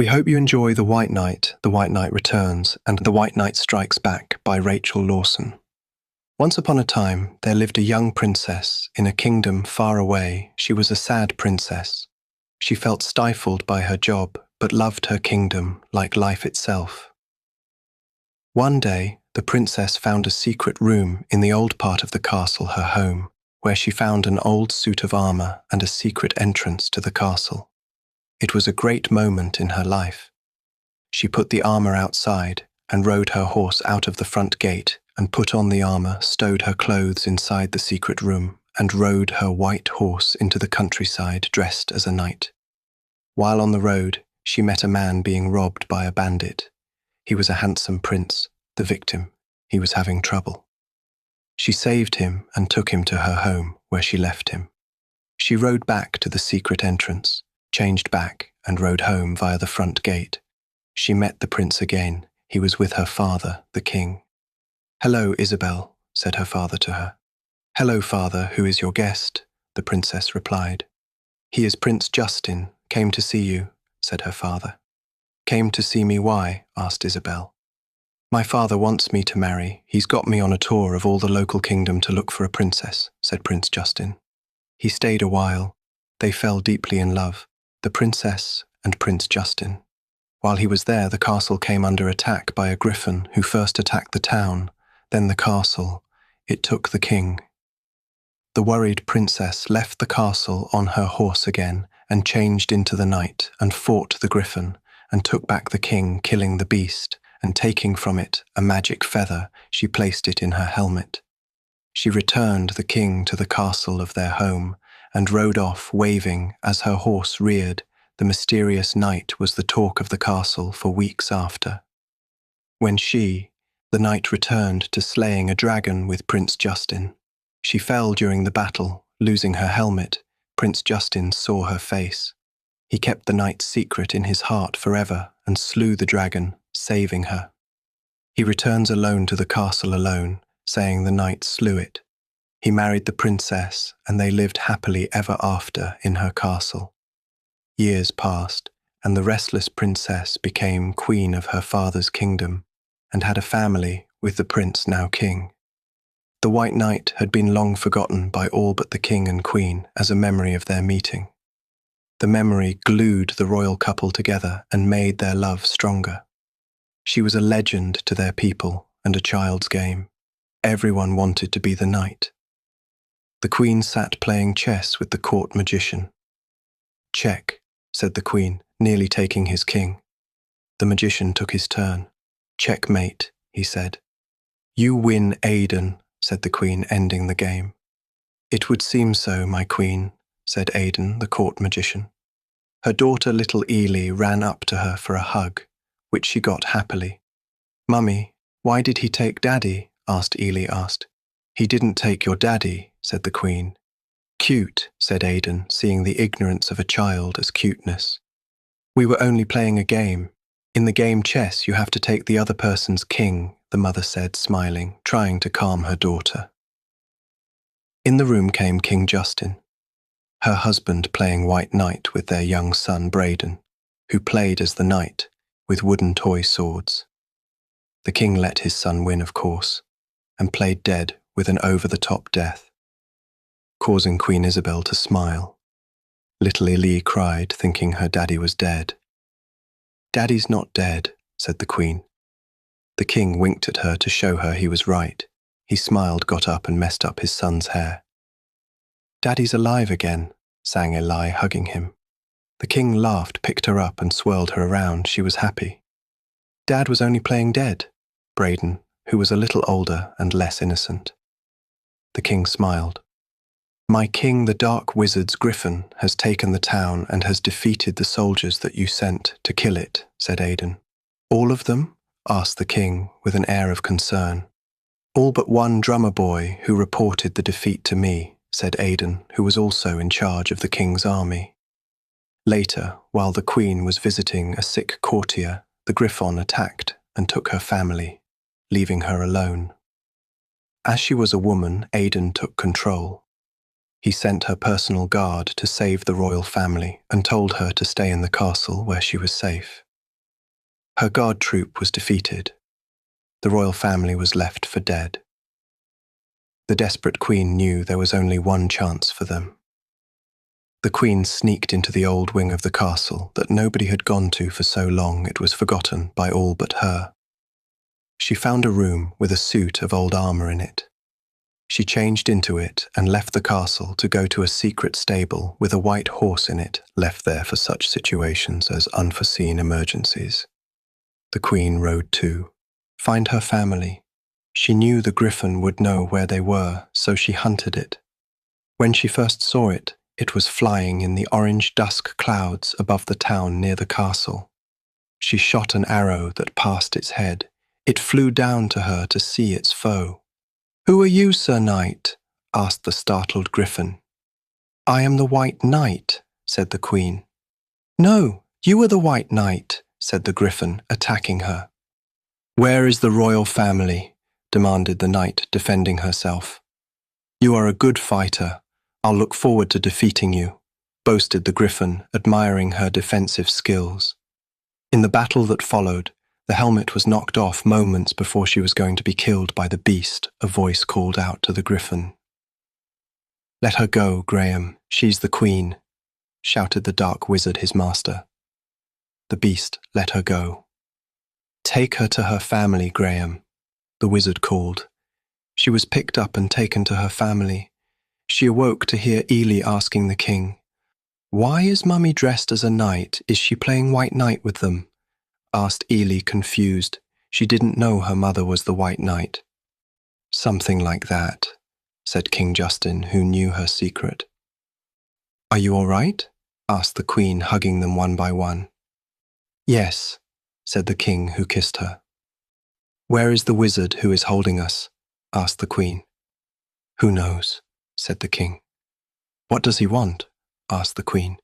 We hope you enjoy The White Knight, The White Knight Returns, and The White Knight Strikes Back by Rachel Lawson. Once upon a time, there lived a young princess in a kingdom far away. She was a sad princess. She felt stifled by her job, but loved her kingdom like life itself. One day, the princess found a secret room in the old part of the castle, her home, where she found an old suit of armor and a secret entrance to the castle. It was a great moment in her life. She put the armor outside and rode her horse out of the front gate and put on the armor, stowed her clothes inside the secret room, and rode her white horse into the countryside dressed as a knight. While on the road, she met a man being robbed by a bandit. He was a handsome prince, the victim. He was having trouble. She saved him and took him to her home, where she left him. She rode back to the secret entrance, changed back, and rode home via the front gate. She met the prince again. He was with her father, the king. "Hello, Isabel," said her father to her. "Hello, father, who is your guest?" the princess replied. "He is Prince Justin, came to see you," said her father. "Came to see me, why?" asked Isabel. "My father wants me to marry. He's got me on a tour of all the local kingdom to look for a princess," said Prince Justin. He stayed a while. They fell deeply in love, the princess and Prince Justin. While he was there, the castle came under attack by a Gryphon who first attacked the town, then the castle. It took the king. The worried princess left the castle on her horse again and changed into the knight and fought the Gryphon and took back the king, killing the beast, and taking from it a magic feather, she placed it in her helmet. She returned the king to the castle of their home and rode off waving as her horse reared. The mysterious knight was the talk of the castle for weeks after. When the knight, returned to slaying a dragon with Prince Justin. She fell during the battle, losing her helmet. Prince Justin saw her face. He kept the knight's secret in his heart forever and slew the dragon, saving her. He returns alone to the castle alone, saying the knight slew it. He married the princess, and they lived happily ever after in her castle. Years passed, and the restless princess became queen of her father's kingdom, and had a family with the prince, now king. The White Knight had been long forgotten by all but the king and queen as a memory of their meeting. The memory glued the royal couple together and made their love stronger. She was a legend to their people and a child's game. Everyone wanted to be the knight. The queen sat playing chess with the court magician. "Check," said the queen, nearly taking his king. The magician took his turn. "Checkmate," he said. "You win, Aidan," said the queen, ending the game. "It would seem so, my queen," said Aidan, the court magician. Her daughter, little Ely, ran up to her for a hug, which she got happily. "Mummy, why did he take Daddy?" Ely asked. "He didn't take your daddy," said the queen. "Cute," said Aidan, seeing the ignorance of a child as cuteness. "We were only playing a game. In the game chess, you have to take the other person's king," the mother said, smiling, trying to calm her daughter. In the room came King Justin, her husband playing White Knight with their young son Braden, who played as the knight with wooden toy swords. The king let his son win, of course, and played dead with an over-the-top death, causing Queen Isabel to smile. Little Ely cried, thinking her daddy was dead. "Daddy's not dead," said the queen. The king winked at her to show her he was right. He smiled, got up and messed up his son's hair. "Daddy's alive again," sang Ely, hugging him. The king laughed, picked her up and swirled her around. She was happy. Dad was only playing dead, Braden, who was a little older and less innocent. The king smiled. "My king, the dark wizard's Gryphon, has taken the town and has defeated the soldiers that you sent to kill it," said Aidan. "All of them?" asked the king with an air of concern. "All but one drummer boy who reported the defeat to me," said Aidan, who was also in charge of the king's army. Later, while the queen was visiting a sick courtier, the Gryphon attacked and took her family, leaving her alone. As she was a woman, Aidan took control. He sent her personal guard to save the royal family and told her to stay in the castle where she was safe. Her guard troop was defeated. The royal family was left for dead. The desperate queen knew there was only one chance for them. The queen sneaked into the old wing of the castle that nobody had gone to for so long it was forgotten by all but her. She found a room with a suit of old armor in it. She changed into it and left the castle to go to a secret stable with a white horse in it, left there for such situations as unforeseen emergencies. The queen rode too. Find her family. She knew the griffin would know where they were, so she hunted it. When she first saw it, it was flying in the orange dusk clouds above the town near the castle. She shot an arrow that passed its head. It flew down to her to see its foe. "Who are you, Sir Knight?" asked the startled griffin. "I am the White Knight," said the queen. "No, you are the White Knight," said the griffin, attacking her. "Where is the royal family?" demanded the knight, defending herself. "You are a good fighter. I'll look forward to defeating you," boasted the griffin, admiring her defensive skills. In the battle that followed, the helmet was knocked off moments before she was going to be killed by the beast. A voice called out to the griffin. "Let her go, Graham. She's the queen," shouted the dark wizard, his master. The beast let her go. "Take her to her family, Graham," the wizard called. She was picked up and taken to her family. She awoke to hear Ely asking the king, "Why is Mummy dressed as a knight? Is she playing White Knight with them?" asked Ely, confused. She didn't know her mother was the White Knight. "Something like that," said King Justin, who knew her secret. "Are you all right?" asked the queen, hugging them one by one. "Yes," said the king, who kissed her. "Where is the wizard who is holding us?" asked the queen. "Who knows?" said the king. "What does he want?" asked the queen.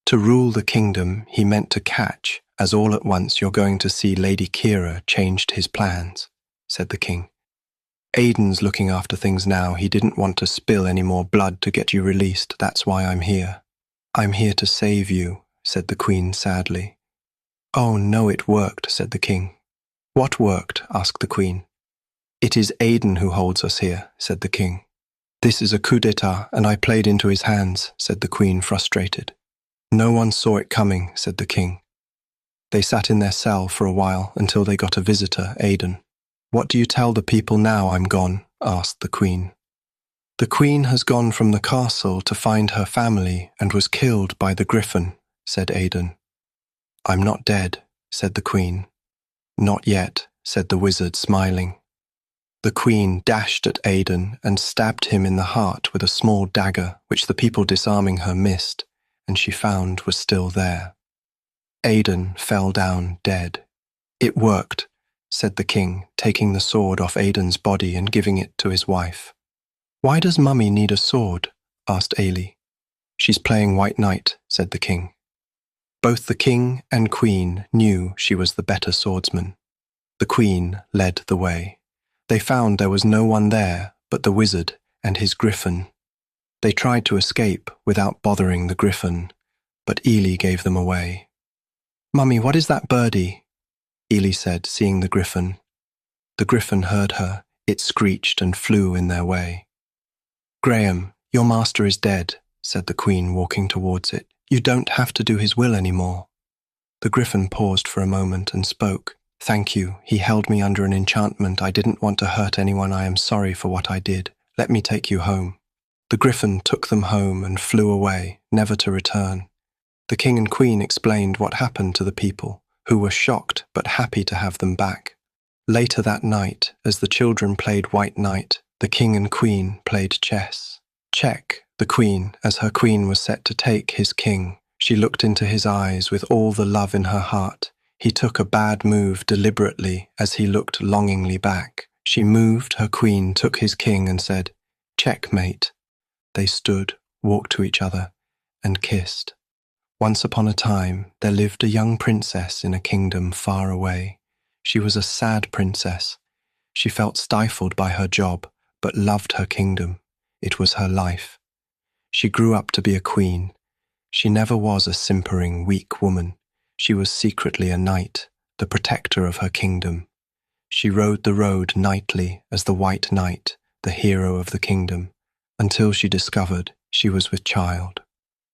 "To rule the kingdom he meant to catch, as all at once you're going to see Lady Kira changed his plans," said the king. "Aiden's looking after things now. He didn't want to spill any more blood to get you released. That's why I'm here." "I'm here to save you," said the queen sadly. "Oh no, it worked," said the king. "What worked?" asked the queen. "It is Aiden who holds us here," said the king. "This is a coup d'etat, and I played into his hands," said the queen, frustrated. "No one saw it coming," said the king. They sat in their cell for a while until they got a visitor, Aiden. "What do you tell the people now I'm gone?" asked the queen. "The queen has gone from the castle to find her family and was killed by the griffin," said Aiden. "I'm not dead," said the queen. "Not yet," said the wizard, smiling. The queen dashed at Aiden and stabbed him in the heart with a small dagger, which the people disarming her missed, and she found was still there. Aiden fell down dead. "It worked," said the king, taking the sword off Aiden's body and giving it to his wife. "Why does Mummy need a sword?" asked Ailey. "She's playing White Knight," said the king. Both the king and queen knew she was the better swordsman. The queen led the way. They found there was no one there but the wizard and his griffin. They tried to escape without bothering the griffin, but Ely gave them away. "Mummy, what is that birdie?" Ely said, seeing the griffin. The griffin heard her. It screeched and flew in their way. "Graham, your master is dead," said the queen, walking towards it. "You don't have to do his will anymore." The griffin paused for a moment and spoke. "Thank you. He held me under an enchantment. I didn't want to hurt anyone. I am sorry for what I did. Let me take you home." The griffin took them home and flew away, never to return. The king and queen explained what happened to the people, who were shocked but happy to have them back. Later that night, as the children played White Knight, the king and queen played chess. Check, the queen, as her queen was set to take his king. She looked into his eyes with all the love in her heart. He took a bad move deliberately as he looked longingly back. She moved, her queen took his king and said, "Checkmate." They stood, walked to each other, and kissed. Once upon a time, there lived a young princess in a kingdom far away. She was a sad princess. She felt stifled by her job, but loved her kingdom. It was her life. She grew up to be a queen. She never was a simpering, weak woman. She was secretly a knight, the protector of her kingdom. She rode the road nightly as the White Knight, the hero of the kingdom, until she discovered she was with child,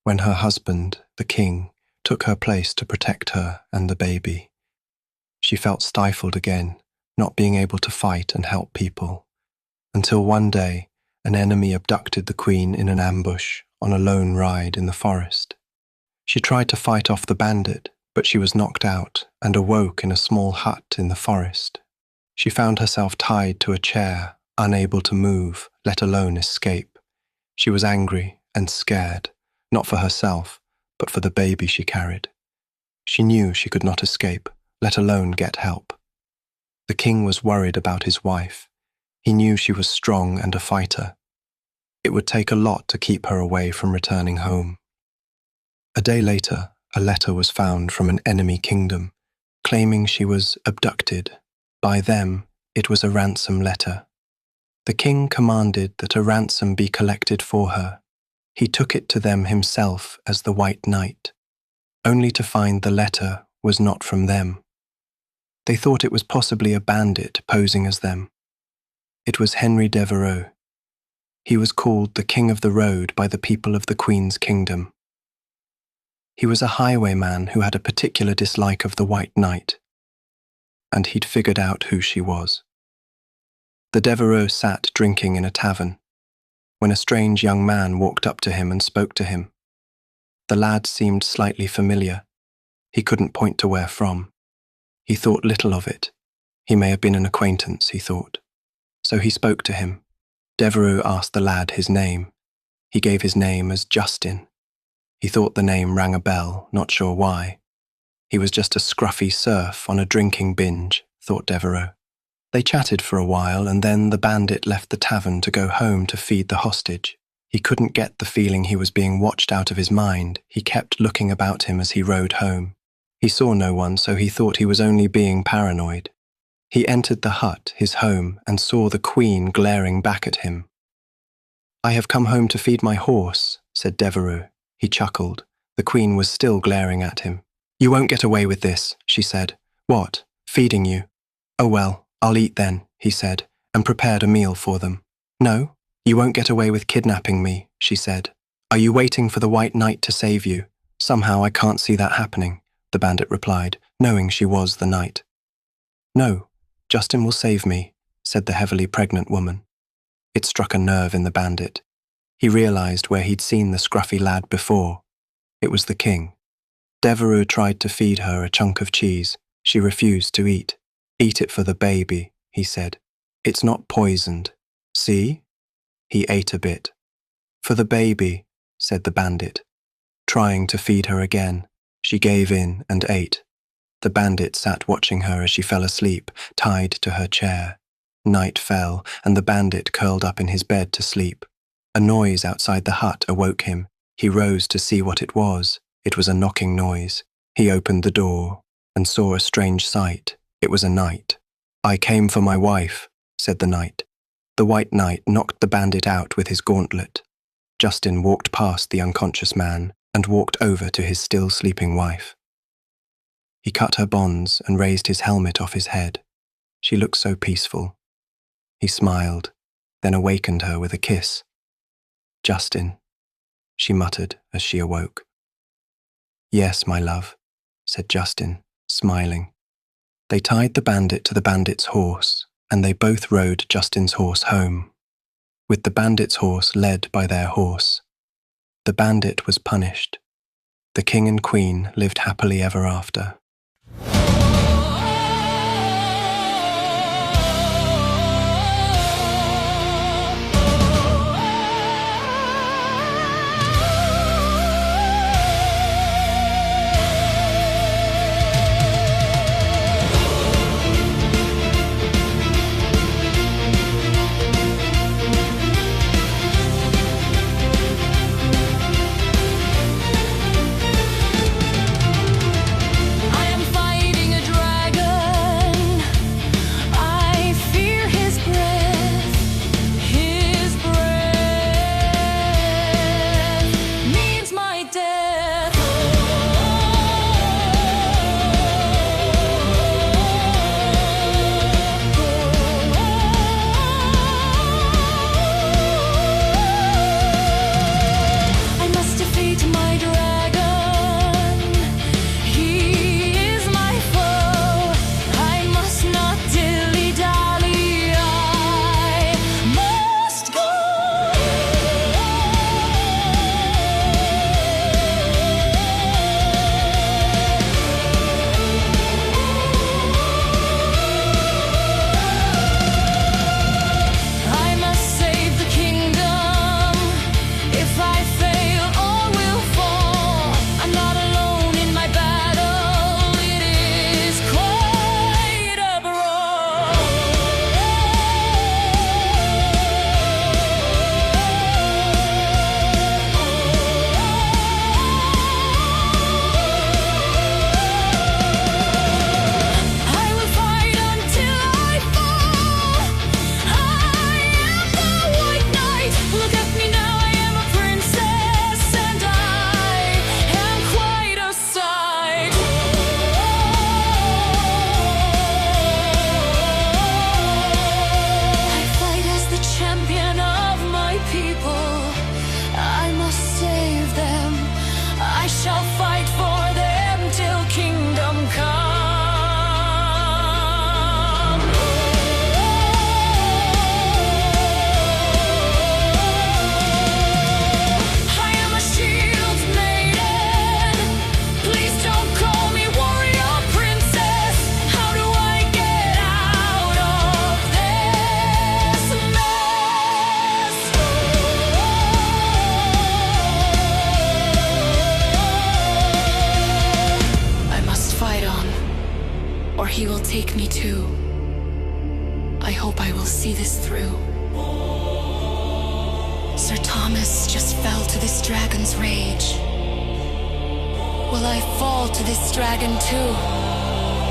when her husband, the king, took her place to protect her and the baby. She felt stifled again, not being able to fight and help people, until one day an enemy abducted the queen in an ambush on a lone ride in the forest. She tried to fight off the bandit, but she was knocked out and awoke in a small hut in the forest. She found herself tied to a chair, unable to move, let alone escape. She was angry and scared, not for herself, but for the baby she carried. She knew she could not escape, let alone get help. The king was worried about his wife. He knew she was strong and a fighter. It would take a lot to keep her away from returning home. A day later, a letter was found from an enemy kingdom, claiming she was abducted. By them, it was a ransom letter. The king commanded that a ransom be collected for her. He took it to them himself as the White Knight, only to find the letter was not from them. They thought it was possibly a bandit posing as them. It was Henry Devereux. He was called the King of the Road by the people of the Queen's kingdom. He was a highwayman who had a particular dislike of the White Knight, and he'd figured out who she was. The Devereux sat drinking in a tavern, when a strange young man walked up to him and spoke to him. The lad seemed slightly familiar. He couldn't point to where from. He thought little of it. He may have been an acquaintance, he thought. So he spoke to him. Devereux asked the lad his name. He gave his name as Justin. He thought the name rang a bell, not sure why. He was just a scruffy serf on a drinking binge, thought Devereux. They chatted for a while, and then the bandit left the tavern to go home to feed the hostage. He couldn't get the feeling he was being watched out of his mind. He kept looking about him as he rode home. He saw no one, so he thought he was only being paranoid. He entered the hut, his home, and saw the Queen glaring back at him. "I have come home to feed my horse," said Devereux. He chuckled. The Queen was still glaring at him. "You won't get away with this," she said. "What? Feeding you? Oh well, I'll eat then," he said, and prepared a meal for them. "No, you won't get away with kidnapping me," she said. "Are you waiting for the White Knight to save you?" "Somehow I can't see that happening," the bandit replied, knowing she was the knight. "No, Justin will save me," said the heavily pregnant woman. It struck a nerve in the bandit. He realized where he'd seen the scruffy lad before. It was the king. Devereux tried to feed her a chunk of cheese. She refused to eat. "Eat it for the baby," he said. "It's not poisoned. See?" He ate a bit. "For the baby," said the bandit. Trying to feed her again, she gave in and ate. The bandit sat watching her as she fell asleep, tied to her chair. Night fell, and the bandit curled up in his bed to sleep. A noise outside the hut awoke him. He rose to see what it was. It was a knocking noise. He opened the door and saw a strange sight. It was a knight. "I came for my wife," said the knight. The White Knight knocked the bandit out with his gauntlet. Justin walked past the unconscious man and walked over to his still sleeping wife. He cut her bonds and raised his helmet off his head. She looked so peaceful. He smiled, then awakened her with a kiss. "Justin," she muttered as she awoke. "Yes, my love," said Justin, smiling. They tied the bandit to the bandit's horse, and they both rode Justin's horse home, with the bandit's horse led by their horse. The bandit was punished. The king and queen lived happily ever after. or he will take me too. I hope I will see this through. Sir Thomas just fell to this dragon's rage. Will I fall to this dragon too?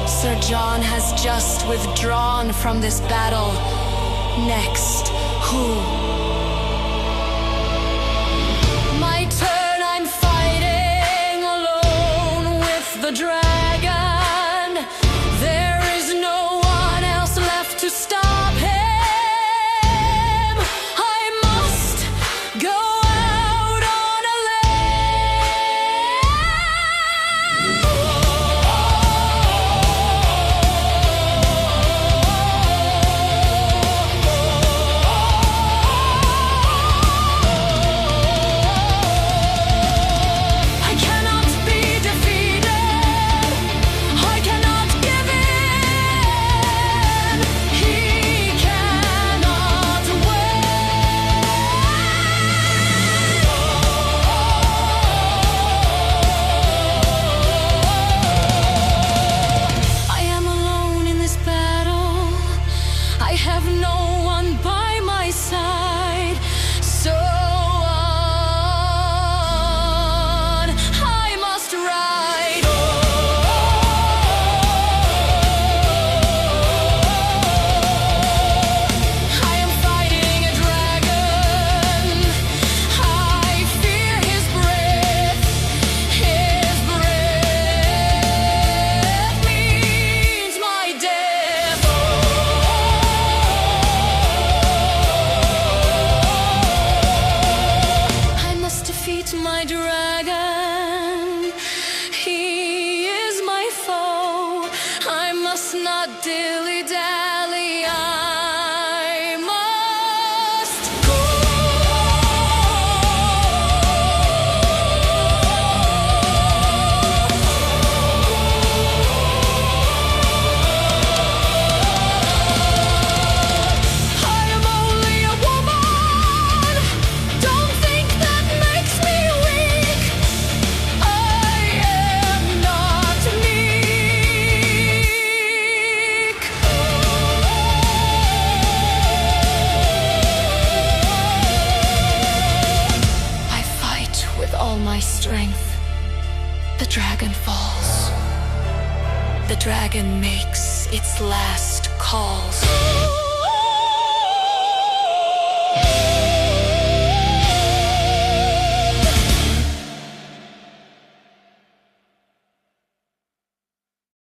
Sir John has just withdrawn from this battle. Next, who? My turn, I'm fighting alone with the dragon. There is no one else left to stop him. I must go out on a I cannot be defeated. I cannot give in. He cannot win. I am alone in this battle. I have no one by my side. So on I must ride. I am fighting a dragon. I fear his breath. His breath means my death. I must defeat my dragon. He is my foe. I must not dilly-dally. I must go. I am only a woman. Don't think that makes me weak. I am not meek. I fight with all my strength. The dragon falls. The dragon makes its last calls.